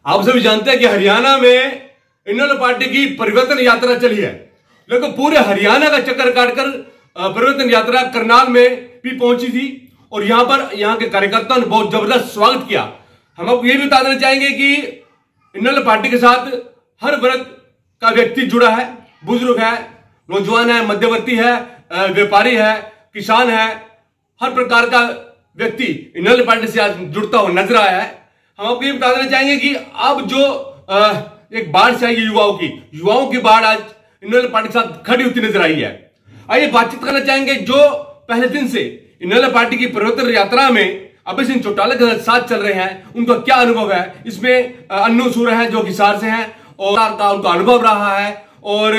आप सभी जानते हैं कि हरियाणा में इनेलो पार्टी की परिवर्तन यात्रा चली है, लेकिन पूरे हरियाणा का चक्कर काटकर परिवर्तन यात्रा करनाल में भी पहुंची थी और यहां के कार्यकर्ताओं ने बहुत जबरदस्त स्वागत किया। हम आपको ये भी बता देना चाहेंगे कि इनेलो पार्टी के साथ हर वर्ग का व्यक्ति जुड़ा है, बुजुर्ग है, नौजवान है, मध्यवर्ती है, व्यापारी है, किसान है, हर प्रकार का व्यक्ति इनेलो पार्टी से आज जुड़ता हुआ नजर आया है। हम आपको ये बता देना चाहेंगे कि अब जो एक बाढ़ से आई युवाओं की बाढ़ आज इनेलो पार्टी के साथ खड़ी होती नजर आई है। आइए बातचीत करना चाहेंगे जो पहले दिन से इनेलो पार्टी की परिवर्तन यात्रा में अभय सिंह चौटाला के साथ चल रहे हैं, उनका क्या अनुभव है। इसमें अन्नू सूरा है जो हिसार से हैं और का उनका अनुभव रहा है और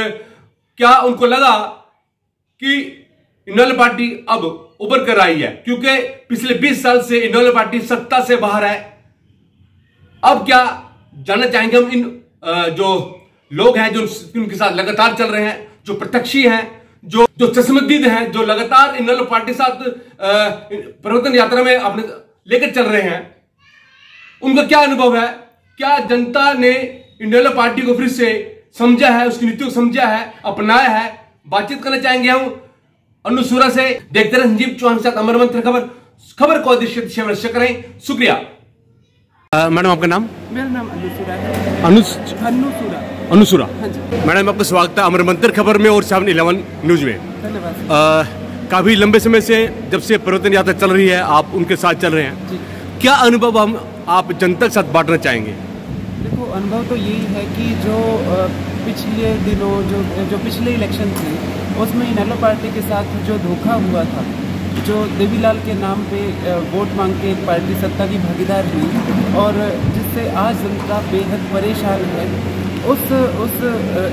क्या उनको लगा कि इनेलो पार्टी अब उभर कर आई है, क्योंकि पिछले 20 साल से इनेलो पार्टी सत्ता से बाहर है। अब क्या जानना चाहेंगे हम इन जो लोग हैं जो उनके साथ लगातार चल रहे हैं, जो प्रत्यक्षी हैं, जो चश्मदीद हैं, जो लगातार इनेलो पार्टी के साथ परिवर्तन यात्रा में अपने लेकर चल रहे हैं, उनका क्या अनुभव है। क्या जनता ने इनेलो पार्टी को फिर से समझा है, उसकी नीतियों को समझा है, अपनाया है। बातचीत करना चाहेंगे हम अन्नू सूरा से। देखते रहे संजीव चौहान के साथ अमर मंत्र खबर को अवश्य करें। शुक्रिया। मैडम आपका नाम? मेरा नाम अन्नू सूरा है। अन्नू सूरा। हाँ जी मैडम आपका स्वागत है अमर मंत्र खबर में और 7/11 न्यूज में। धन्यवाद। काफी लंबे समय से जब से परिवर्तन यात्रा चल रही है आप उनके साथ चल रहे हैं, क्या अनुभव आप जनता के साथ बांटना चाहेंगे? देखो, अनुभव तो यही है कि जो पिछले दिनों जो पिछले इलेक्शन थे उसमें इनेलो पार्टी के साथ जो धोखा हुआ था, जो देवीलाल के नाम पे वोट मांग के पार्टी सत्ता की भागीदार हुई और जिससे आज जनता बेहद परेशान है, उस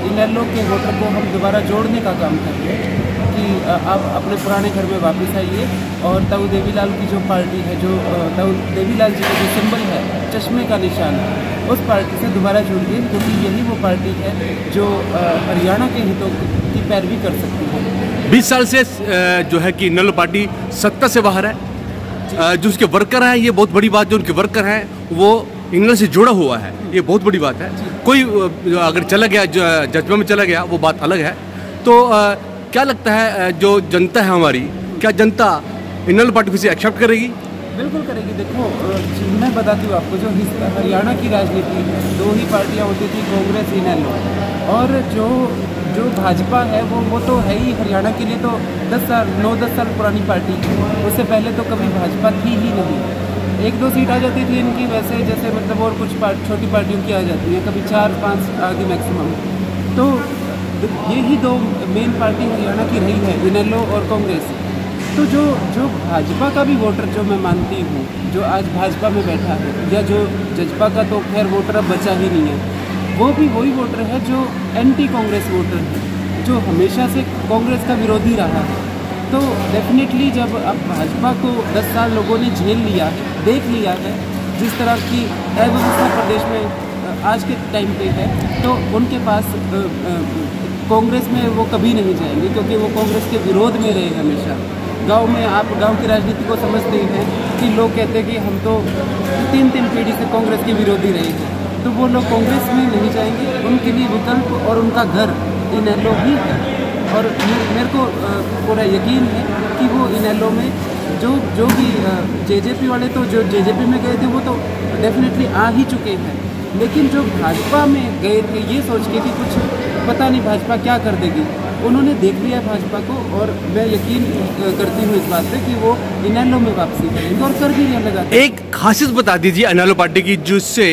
इनेलो के वोटर को हम दोबारा जोड़ने का काम कर रहे हैं कि आप अपने पुराने घर में वापस आइए और ताऊ देवीलाल की जो पार्टी है, जो ताऊ देवीलाल जी का जो सिंबल है, चश्मे का निशान है, उस पार्टी से दोबारा जुड़िए, क्योंकि यही वो पार्टी है जो हरियाणा के हितों की पैरवी कर सकती है। 20 साल से जो है कि इनेलो पार्टी सत्ता से बाहर है, जो उसके वर्कर हैं, ये बहुत बड़ी बात, जो उनके वर्कर हैं वो इनेलो से जुड़ा हुआ है, ये बहुत बड़ी बात है। कोई अगर चला गया, जज्बा में चला गया, वो बात अलग है। तो क्या लगता है जो जनता है हमारी, क्या जनता इनेलो पार्टी से एक्सेप्ट करेगी? बिल्कुल करेगी। देखो, मैं बताती हूँ आपको, जो हरियाणा की राजनीति है, 2 ही पार्टियाँ होती थी, कांग्रेस, इनेलो, और जो भाजपा है वो तो है ही हरियाणा के लिए तो 9-10 साल पुरानी पार्टी है। उससे पहले तो कभी भाजपा थी ही नहीं। 1-2 सीट आ जाती थी इनकी, वैसे जैसे मतलब और कुछ छोटी पार्टियों की आ जाती है, कभी 4-5 आगे मैक्सिमम। तो यही 2 मेन पार्टी हरियाणा की रही है, इनेलो और कांग्रेस। तो जो भाजपा का भी वोटर, जो मैं मानती हूँ, जो आज भाजपा में बैठा है, या जो जजपा का तो खैर वोटर अब बचा ही नहीं है, वो भी वही वोटर है जो एंटी कांग्रेस वोटर है, जो हमेशा से कांग्रेस का विरोधी रहा है। तो डेफिनेटली जब अब भाजपा को 10 साल लोगों ने झेल लिया है, देख लिया है जिस तरह की अव्यवस्था प्रदेश में आज के टाइम पे है, तो उनके पास कांग्रेस में वो कभी नहीं जाएंगे, क्योंकि वो कांग्रेस के विरोध में रहे हमेशा। गांव में आप गांव की राजनीति को समझते हैं कि लोग कहते हैं कि हम तो 3 पीढ़ी से कांग्रेस के विरोधी रहे हैं, तो वो लोग कांग्रेस में नहीं जाएंगे। उनके लिए विकल्प और उनका घर इनेलो ही है। और मेरे को पूरा यकीन है कि वो इनेलो में जो भी जेजेपी वाले, तो जो जेजेपी में गए थे वो तो डेफिनेटली आ ही चुके हैं, लेकिन जो भाजपा में गए थे ये सोच के कि कुछ पता नहीं भाजपा क्या कर देगी, उन्होंने देख लिया भाजपा को, और मैं यकीन करती हूँ इस बात पे कि वो इनेलो में वापसी करेंगे और कर भी लगा। एक खासियत बता दीजिए इनेलो पार्टी की, जिससे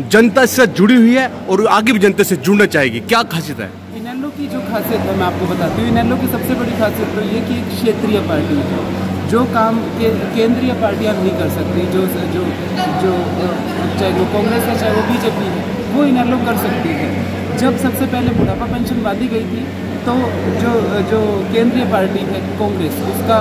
जनता से जुड़ी हुई है और आगे भी जनता से जुड़ना चाहेगी, क्या खासियत है इनेलो की? जो खासियत है मैं आपको बताती हूँ। इनेलो की सबसे बड़ी खासियत तो ये कि एक क्षेत्रीय पार्टी है, जो काम केंद्रीय पार्टियाँ नहीं कर सकती, जो चाहे वो कांग्रेस है चाहे वो बीजेपी है, वो इनेलो कर सकती है। जब सबसे पहले बुढ़ापा पेंशन बांधी गई थी, तो जो केंद्रीय पार्टी है कांग्रेस, उसका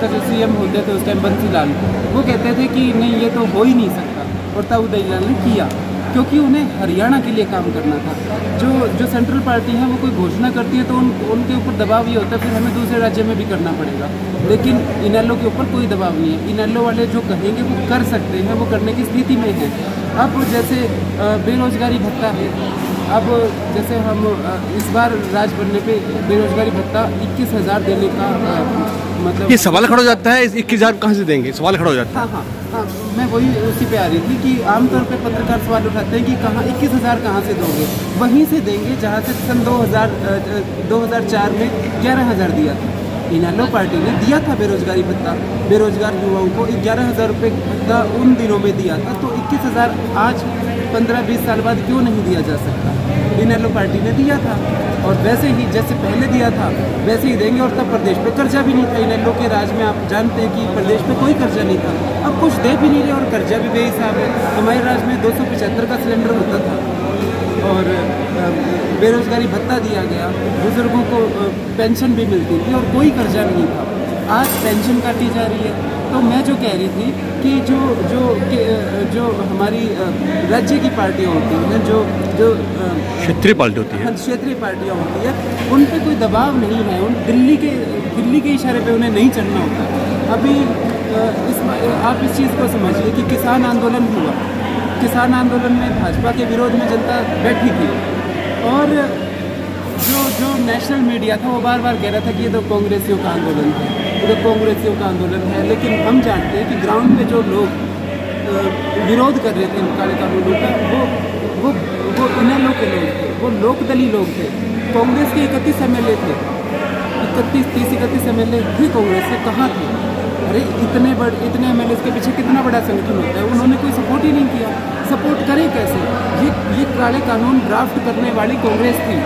जो सीएम होते थे उस टाइम बंसीलाल, वो कहते थे कि नहीं ये तो हो ही नहीं सकता, और ताऊ देवीलाल ने किया, क्योंकि उन्हें हरियाणा के लिए काम करना था। जो सेंट्रल पार्टी है वो कोई घोषणा करती है तो उनके ऊपर दबाव ये होता है फिर हमें दूसरे राज्य में भी करना पड़ेगा, लेकिन इनेलो के ऊपर कोई दबाव नहीं है। इनेलो वाले जो कहेंगे वो कर सकते हैं, वो करने की स्थिति में है। अब जैसे बेरोजगारी भत्ता है, अब जैसे हम इस बार राज बनने पे बेरोजगारी भत्ता 21,000 देने का मतलब ये सवाल खड़ा हो जाता है, इस 21,000 कहाँ से देंगे, सवाल खड़ा हो जाता है। हाँ, मैं वही उसी पे आ रही थी कि आमतौर पे पत्रकार सवाल उठाते हैं कि कहाँ 21,000 कहाँ से दोगे, वहीं से देंगे जहाँ से सन 2004 में 11,000 दिया था। इनेलो पार्टी ने दिया था बेरोजगारी भत्ता, बेरोजगार युवाओं को 11,000 रुपये भत्ता उन दिनों में दिया था, तो 21,000 आज 15-20 साल बाद क्यों नहीं दिया जा सकता। इनेलो पार्टी ने दिया था और वैसे ही जैसे पहले दिया था वैसे ही देंगे। और तब प्रदेश पे कर्जा भी नहीं था, इनेलो के राज में आप जानते हैं कि प्रदेश पे कोई कर्जा नहीं था, अब कुछ दे भी नहीं रहे और कर्जा भी बेहिसाब है। हमारे राज में 275 का सिलेंडर होता था और बेरोजगारी भत्ता दिया गया, बुजुर्गों को पेंशन भी मिलती थी और कोई कर्जा नहीं था। आज पेंशन काटी जा रही है। तो मैं जो कह रही थी कि जो हमारी राज्य की पार्टियां होती हैं, जो क्षेत्रीय पार्टी होती है, क्षेत्रीय पार्टियां होती है, उन पे कोई दबाव नहीं है, उन दिल्ली के इशारे पे उन्हें नहीं चलना होता। अभी आप इस चीज़ को समझिए कि किसान आंदोलन हुआ, किसान आंदोलन में भाजपा के विरोध में जनता बैठी थी और जो नेशनल मीडिया था वो बार बार कह रहा था कि ये तो कांग्रेसियों का आंदोलन है, ये तो कांग्रेसियों का आंदोलन है। लेकिन हम जानते हैं कि ग्राउंड पे जो लोग विरोध कर रहे थे इन काले कानूनों का, वो इनेलो के लोग थे, वो लोकदली लोग थे। कांग्रेस के 31 MLA थे, 31 MLA थे कांग्रेस से, कहाँ थे? अरे इतने MLA के पीछे कितना बड़ा संगठन होता है, उन्होंने कोई सपोर्ट ही नहीं किया। सपोर्ट करें कैसे? ये काले कानून ड्राफ्ट करने वाली कांग्रेस थी,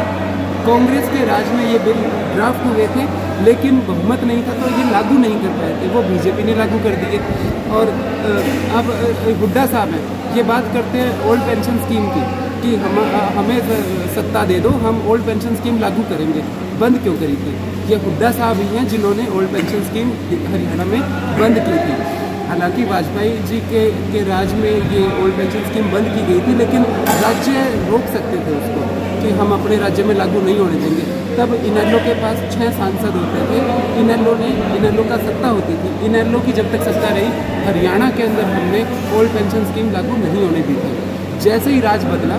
कांग्रेस के राज में ये बिल ड्राफ्ट हुए थे, लेकिन बहुमत नहीं था तो ये लागू नहीं कर पाए थे, वो बीजेपी ने लागू कर दिए। और अब हुड्डा साहब हैं, ये बात करते हैं ओल्ड पेंशन स्कीम की कि हमें सत्ता दे दो, हम ओल्ड पेंशन स्कीम लागू करेंगे। बंद क्यों करी थी? ये हुड्डा साहब ही हैं जिन्होंने ओल्ड पेंशन स्कीम हरियाणा में बंद की थी। हालांकि वाजपेयी जी के राज में ये ओल्ड पेंशन स्कीम बंद की गई थी, लेकिन राज्य रोक सकते थे उसको कि हम अपने राज्य में लागू नहीं होने देंगे। तब इनेलो के पास 6 सांसद होते थे, इनेलो का सत्ता होती थी। इनेलो की जब तक सत्ता रही, हरियाणा के अंदर हमने ओल्ड पेंशन स्कीम लागू नहीं होने दी थी। जैसे ही राज बदला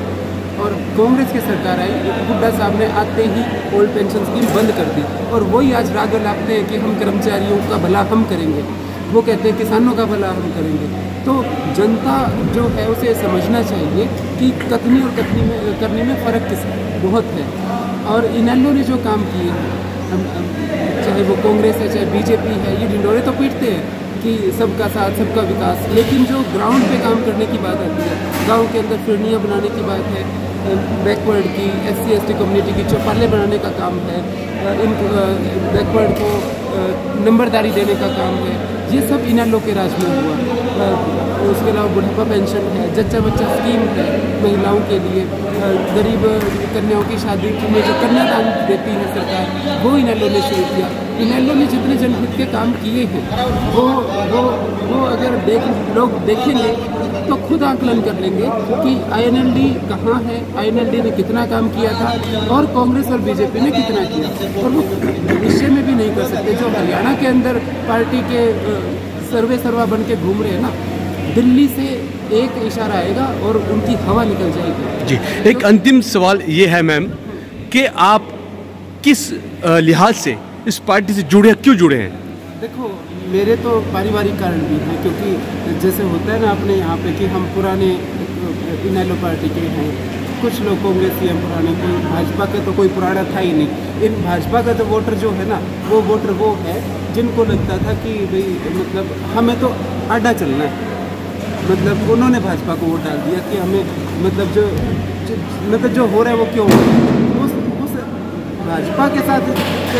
और कांग्रेस की सरकार आई, हुड्डा साहब ने आते ही ओल्ड पेंशन स्कीम बंद कर दी और वही आज राग लाते हैं कि हम कर्मचारियों का भला हम करेंगे, वो कहते हैं किसानों का भला हम करेंगे। तो जनता जो है उसे समझना चाहिए कि कथनी और करनी में फ़र्क बहुत है। और इनेलो ने जो काम किए हैं, चाहे वो कांग्रेस है चाहे बीजेपी है, ये ढिंडोरे तो पीटते हैं कि सबका साथ सबका विकास, लेकिन जो ग्राउंड पे काम करने की बात आती है, गांव के अंदर फिरनियाँ बनाने की बात है, बैकवर्ड की SC ST कम्युनिटी की चौपाले बनाने का काम है, इन बैकवर्ड को नंबरदारी देने का काम है, ये सब इनेलो के राज में हुआ। उसके अलावा बुढ़ापा पेंशन है, जच्चा बच्चा स्कीम है महिलाओं के लिए, गरीब कन्याओं की शादी में जो कन्यादान देती है सरकार, वो इनेलो ने शुरू किया। इनेलो ने जितने जनहित के काम किए हैं वो अगर लोग देखेंगे तो खुद आकलन कर लेंगे कि INLD कहाँ है, INLD ने कितना काम किया था और कांग्रेस और बीजेपी ने कितना किया, और वो भविष्य में भी नहीं कर सकते। जो हरियाणा के अंदर पार्टी के सर्वा बन के घूम रहे हैं ना, दिल्ली से एक इशारा आएगा और उनकी हवा निकल जाएगी। जी, एक अंतिम सवाल ये है मैम कि आप किस लिहाज से इस पार्टी से जुड़े, क्यों जुड़े हैं? देखो, मेरे तो पारिवारिक कारण भी हैं, क्योंकि जैसे होता है ना अपने यहाँ पे कि हम पुराने इनेलो पार्टी के हैं, कुछ लोग कांग्रेसी हैं पुराने, कोई भाजपा का तो कोई पुराना था ही नहीं। इन भाजपा का तो वोटर जो है ना, वो वोटर वो है जिनको लगता था कि भाई मतलब हमें तो आडा चलना है, मतलब उन्होंने भाजपा को वोट डाल दिया कि हमें मतलब जो हो रहा है वो क्यों हो रहा है। उस भाजपा के साथ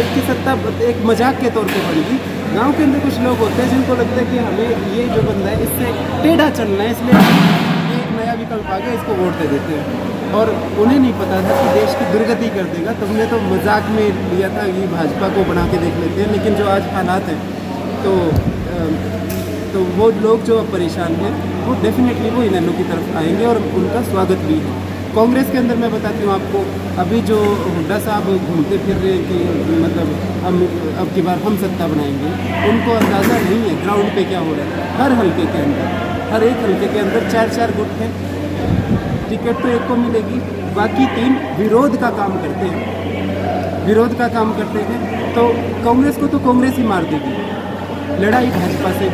की सत्ता एक मजाक के तौर पे बढ़ेगी। गांव के अंदर कुछ लोग होते हैं जिनको लगता है कि हमें ये जो बंदा है इससे टेढ़ा चलना है, इसलिए एक नया विकल्प आ गया, इसको वोट दे देते हैं। और उन्हें नहीं पता था कि देश की दुर्गति कर देगा। तुमने तो मजाक में लिया था कि भाजपा को बना के देख लेते हैं, लेकिन जो आज हालात हैं तो वो लोग जो अब परेशान हैं वो डेफिनेटली वो इनेलो की तरफ आएंगे और उनका स्वागत भी है। कांग्रेस के अंदर मैं बताती हूँ आपको, अभी जो हुड्डा साहब घूमते फिर रहे हैं कि मतलब अब की बार हम सत्ता बनाएंगे, उनको अंदाज़ा नहीं है ग्राउंड पे क्या हो रहा है। हर हल्के के अंदर, हर एक हल्के के अंदर 4-4 गुट हैं, टिकट तो एक को मिलेगी, बाकी 3 विरोध का काम करते हैं, विरोध का काम करते हैं। तो कांग्रेस को तो कांग्रेस ही मार देगी, लड़ाई भाजपा से,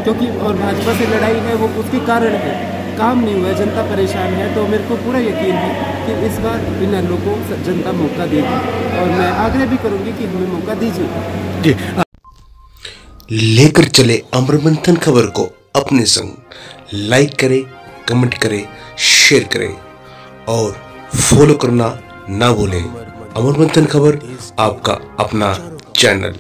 क्योंकि और भाजपा से लड़ाई है वो उसके कारण है, काम नहीं हुआ, जनता परेशान है। तो मेरे को पूरा यकीन है कि इस बार इनेलो को जनता मौका देगी, और मैं आग्रह भी करूंगी कि हमें मौका दीजिए। लेकर चले अमर मंथन खबर को अपने संग, लाइक करें, कमेंट करें, शेयर करें और फॉलो करना ना भूलें। अमर मंथन खबर आपका अपना चैनल।